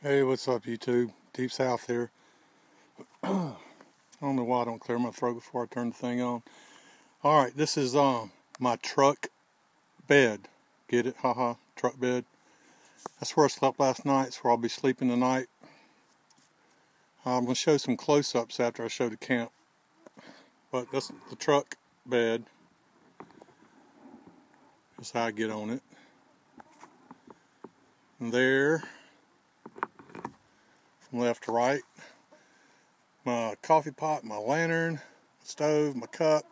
Hey, what's up, YouTube? Deep South here. I don't know why I don't clear my throat before I turn the thing on. Alright, this is my truck bed. Get it? Haha, truck bed. That's where I slept last night. It's where I'll be sleeping tonight. I'm going to show some close-ups after I show the camp. But that's the truck bed. That's how I get on it. And there, from left to right, my coffee pot, my lantern, stove, my cup,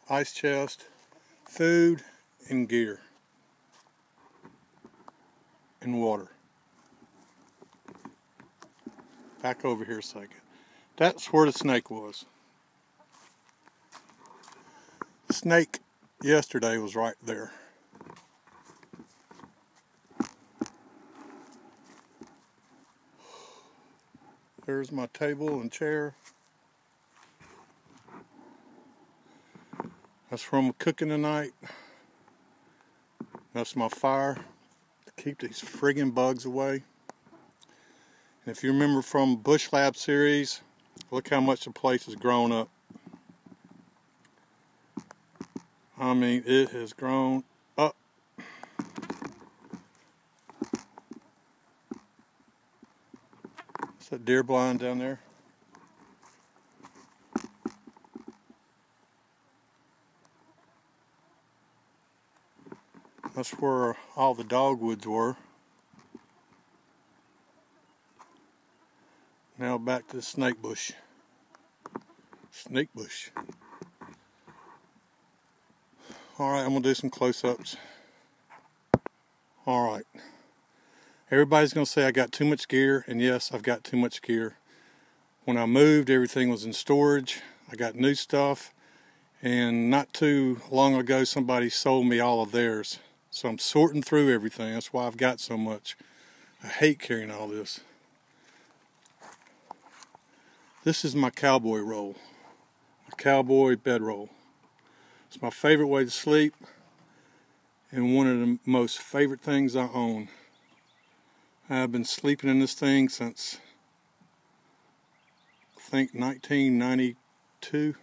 ice chest, food, and gear, and water. Back over here a second. That's where the snake was. The snake yesterday was right there. There's my table and chair. That's where I'm cooking tonight. That's my fire to keep these friggin' bugs away. And if you remember from Bush Lab series, look how much the place has grown up. I mean, it has grown up. Is that deer blind down there? That's where all the dogwoods were. Now back to the snake bush. Snake bush. Alright, I'm going to do some close-ups. Alright. Everybody's going to say I got too much gear, and yes, I've got too much gear. When I moved, everything was in storage. I got new stuff, and not too long ago, somebody sold me all of theirs. So I'm sorting through everything. That's why I've got so much. I hate carrying all this. This is my cowboy roll. My cowboy bedroll. It's my favorite way to sleep, and one of the most favorite things I own. I've been sleeping in this thing since, I think, 1992.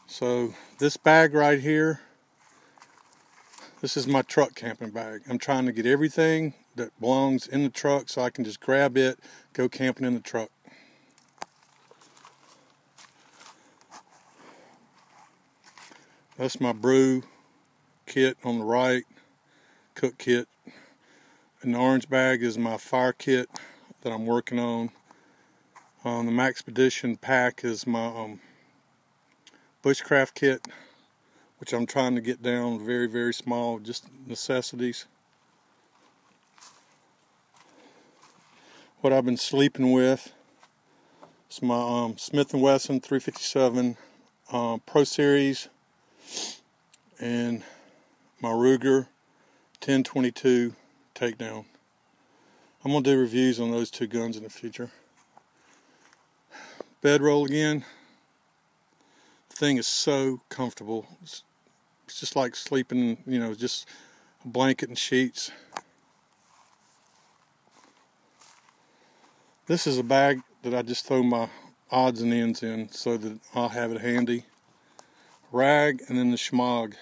So this bag right here, this is my truck camping bag. I'm trying to get everything that belongs in the truck so I can just grab it, go camping in the truck. That's my brew kit on the right, cook kit. And the orange bag is my fire kit that I'm working on. The Maxpedition pack is my bushcraft kit, which I'm trying to get down very, very small, just necessities. What I've been sleeping with is my Smith & Wesson 357 Pro Series and my Ruger 1022 Takedown. I'm going to do reviews on those two guns in the future. Bedroll again. The thing is so comfortable. It's just like sleeping, you know, just a blanket and sheets. This is a bag that I just throw my odds and ends in so that I'll have it handy. Rag, and then the schmog.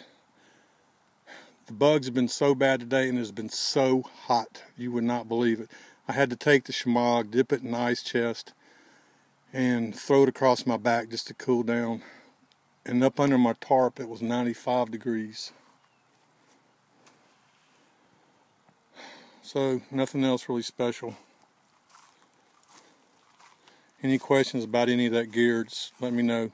The bugs have been so bad today, and it's been so hot. You would not believe it. I had to take the schmog, dip it in the ice chest, and throw it across my back just to cool down. And up under my tarp, it was 95 degrees. So, nothing else really special. Any questions about any of that gear, just let me know.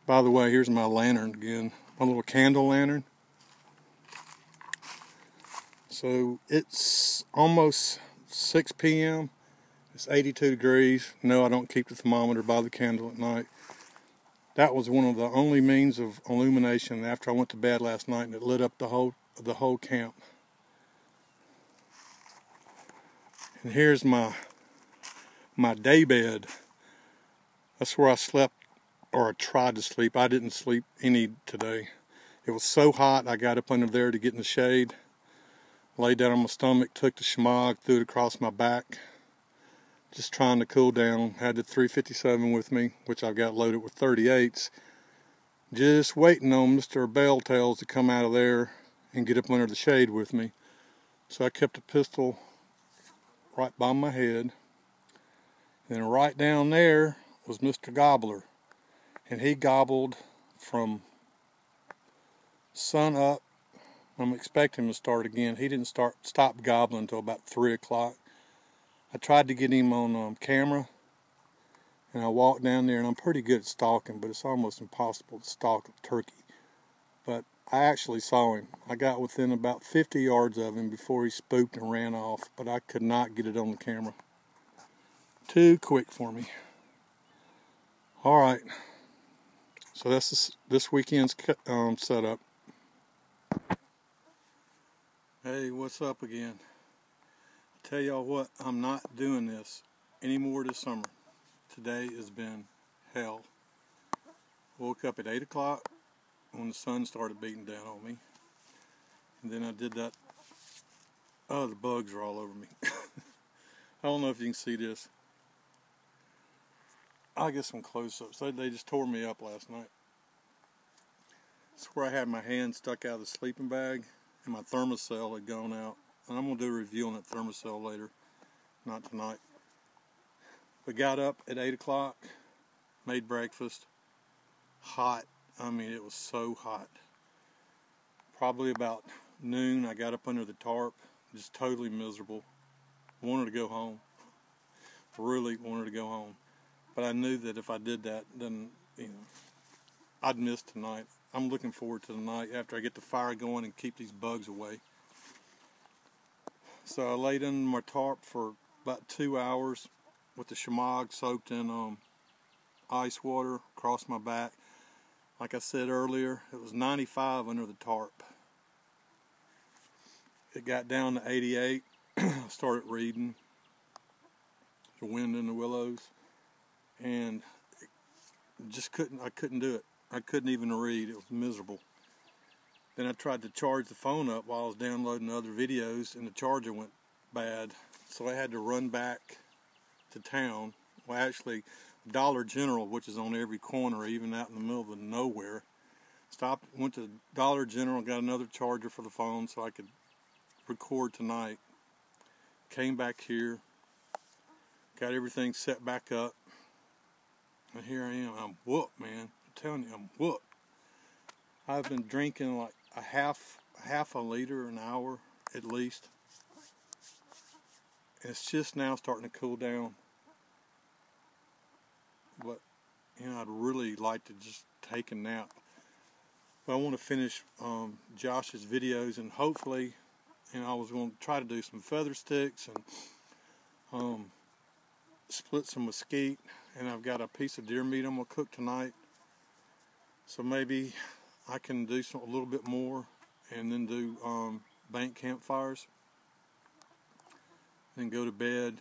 By the way, here's my lantern again. My little candle lantern. So it's almost 6 p.m. It's 82 degrees. No, I don't keep the thermometer by the candle at night. That was one of the only means of illumination after I went to bed last night, and it lit up the whole camp. And here's my day bed. That's where I slept, or I tried to sleep. I didn't sleep any today. It was so hot, I got up under there to get in the shade. Laid down on my stomach, took the shmog, threw it across my back. Just trying to cool down. Had the 357 with me, which I've got loaded with 38s. Just waiting on Mr. Belltails to come out of there and get up under the shade with me. So I kept the pistol right by my head. And right down there was Mr. Gobbler. And he gobbled from sun up. I'm expecting him to start again. He didn't stop gobbling until about 3 o'clock. I tried to get him on camera, and I walked down there, and I'm pretty good at stalking, but it's almost impossible to stalk a turkey. But I actually saw him. I got within about 50 yards of him before he spooked and ran off, but I could not get it on the camera. Too quick for me. All right. So that's this weekend's setup. Hey, what's up again? Tell y'all what, I'm not doing this anymore this summer. Today has been hell. Woke up at 8 o'clock when the sun started beating down on me. And then I did that. Oh, the bugs are all over me. I don't know if you can see this. I'll get some close-ups. They just tore me up last night. It's where I had my hand stuck out of the sleeping bag and my thermocell had gone out. And I'm going to do a review on that thermocell later, not tonight. We got up at 8 o'clock, made breakfast, hot. I mean, it was so hot. Probably about noon, I got up under the tarp, just totally miserable. Wanted to go home. Really wanted to go home. But I knew that if I did that, then, I'd miss tonight. I'm looking forward to the night after I get the fire going and keep these bugs away. So I laid in my tarp for about 2 hours with the shmog soaked in ice water across my back. Like I said earlier, it was 95 under the tarp. It got down to 88. I started reading The Wind in the Willows, and I couldn't do it. I couldn't even read. It was miserable. Then I tried to charge the phone up while I was downloading other videos, and the charger went bad. So I had to run back to town. Well, actually, Dollar General, which is on every corner, even out in the middle of nowhere. Stopped, went to Dollar General, got another charger for the phone so I could record tonight. Came back here, got everything set back up, and here I am. I'm whooped, man. I'm telling you, I'm whooped. I've been drinking like a half a liter an hour at least. It's just now starting to cool down. But I'd really like to just take a nap. But I want to finish Josh's videos, and hopefully, I was going to try to do some feather sticks and split some mesquite, and I've got a piece of deer meat I'm going to cook tonight. So maybe I can do a little bit more and then do bank campfires. Then go to bed.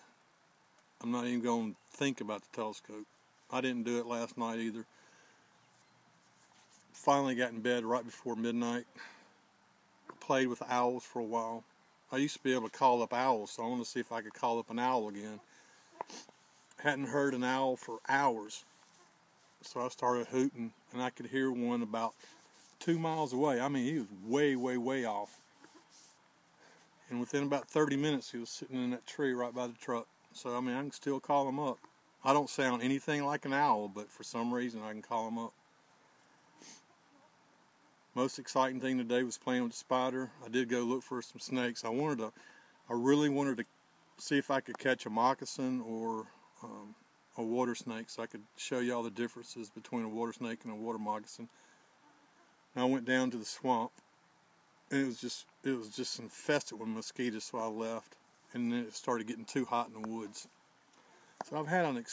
I'm not even going to think about the telescope. I didn't do it last night either. Finally got in bed right before midnight. Played with owls for a while. I used to be able to call up owls, so I want to see if I could call up an owl again. Hadn't heard an owl for hours. So I started hooting, and I could hear one about 2 miles away. I mean, he was way, way, way off. And within about 30 minutes, he was sitting in that tree right by the truck. So, I can still call him up. I don't sound anything like an owl, but for some reason, I can call him up. Most exciting thing today was playing with the spider. I did go look for some snakes. I really wanted to see if I could catch a moccasin or a water snake, so I could show y'all the differences between a water snake and a water moccasin. And I went down to the swamp, and it was just infested with mosquitoes, so I left. And then it started getting too hot in the woods. So I've had an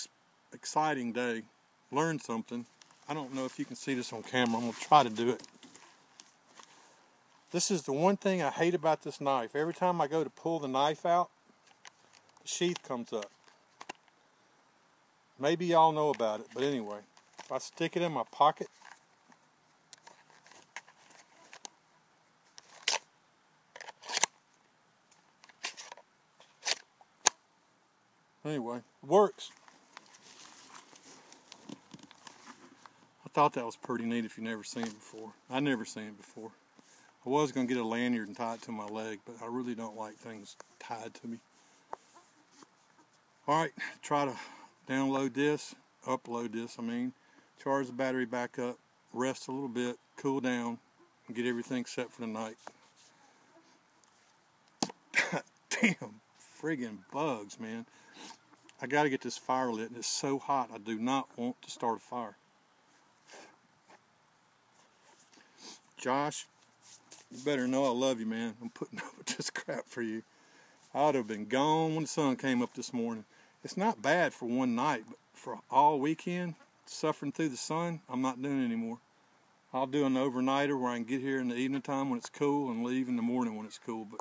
exciting day. Learned something. I don't know if you can see this on camera. I'm going to try to do it. This is the one thing I hate about this knife. Every time I go to pull the knife out, the sheath comes up. Maybe y'all know about it, but anyway, if I stick it in my pocket, Anyway, it works. I thought that was pretty neat if you've never seen it before. I've never seen it before. I was going to get a lanyard and tie it to my leg, but I really don't like things tied to me. Alright, try to upload this, charge the battery back up, rest a little bit, cool down, and get everything set for the night. Damn friggin' bugs, man. I gotta get this fire lit, and it's so hot I do not want to start a fire. Josh, you better know I love you, man. I'm putting up with this crap for you. I would have been gone when the sun came up this morning. It's not bad for one night, but for all weekend, suffering through the sun, I'm not doing it anymore. I'll do an overnighter where I can get here in the evening time when it's cool and leave in the morning when it's cool, but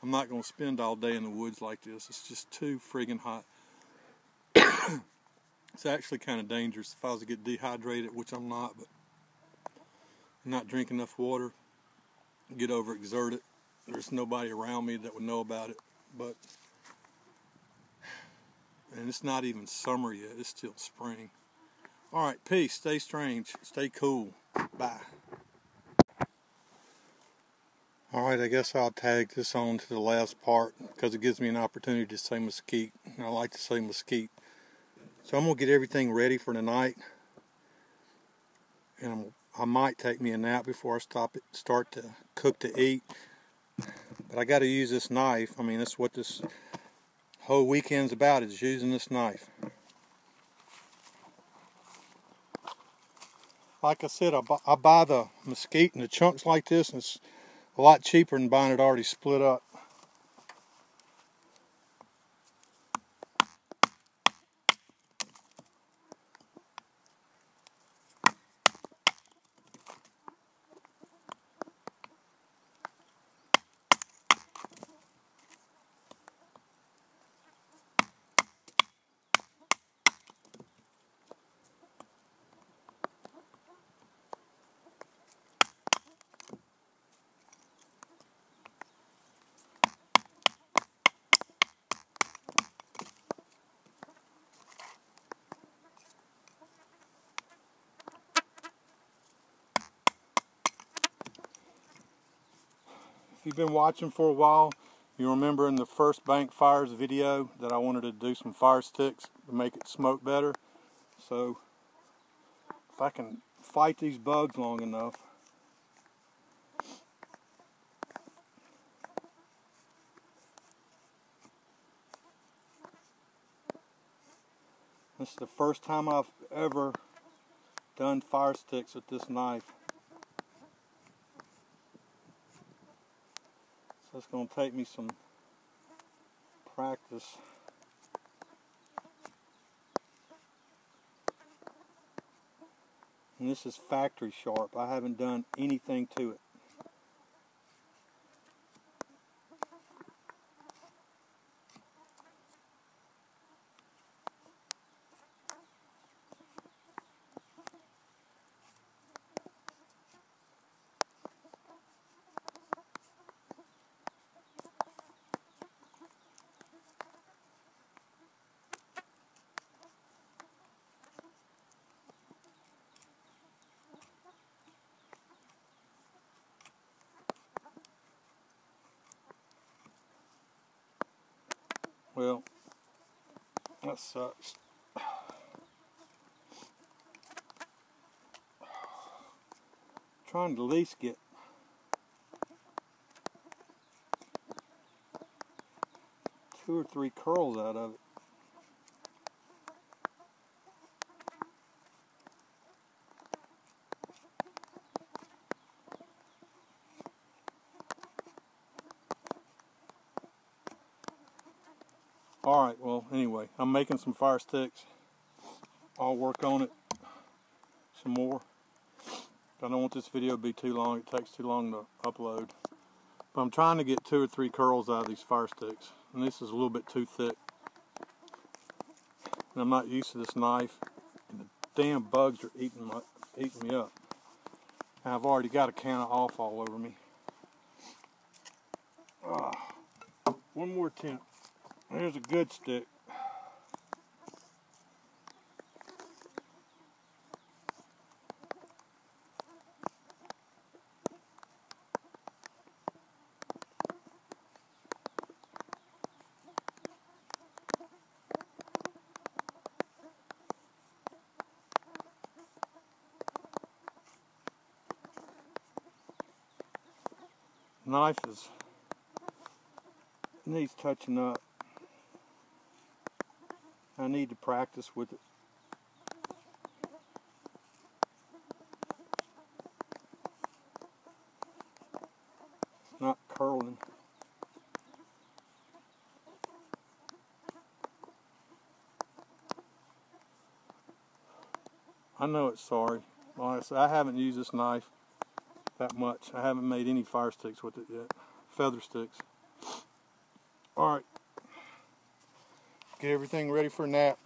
I'm not going to spend all day in the woods like this. It's just too friggin' hot. It's actually kind of dangerous if I was to get dehydrated, which I'm not, but not drink enough water, get overexerted. There's nobody around me that would know about it, and it's not even summer yet. It's still spring. Alright, peace. Stay strange. Stay cool. Bye. Alright, I guess I'll tag this on to the last part because it gives me an opportunity to say mesquite. I like to say mesquite. So I'm going to get everything ready for the night. And I might take me a nap before I start to cook to eat. But I got to use this knife. I mean, that's what this whole weekend's about, is using this knife. Like I said, I buy the mesquite in the chunks like this, and it's a lot cheaper than buying it already split up. If you've been watching for a while, you remember in the first bank fires video that I wanted to do some fire sticks to make it smoke better. So if I can fight these bugs long enough, this is the first time I've ever done fire sticks with this knife. So it's going to take me some practice. And this is factory sharp. I haven't done anything to it. Well, that sucks. Trying to at least get two or three curls out of it. Alright, well, anyway, I'm making some fire sticks. I'll work on it some more. I don't want this video to be too long. It takes too long to upload. But I'm trying to get 2 or 3 curls out of these fire sticks. And this is a little bit too thick. And I'm not used to this knife. And the damn bugs are eating me up. And I've already got a can of off all over me. One more attempt. There's a good stick. Knife needs touching up. I need to practice with it. It's not curling. I know it's sorry. Honestly, I haven't used this knife that much. I haven't made any fire sticks with it yet. Feather sticks. Alright. Get everything ready for a nap.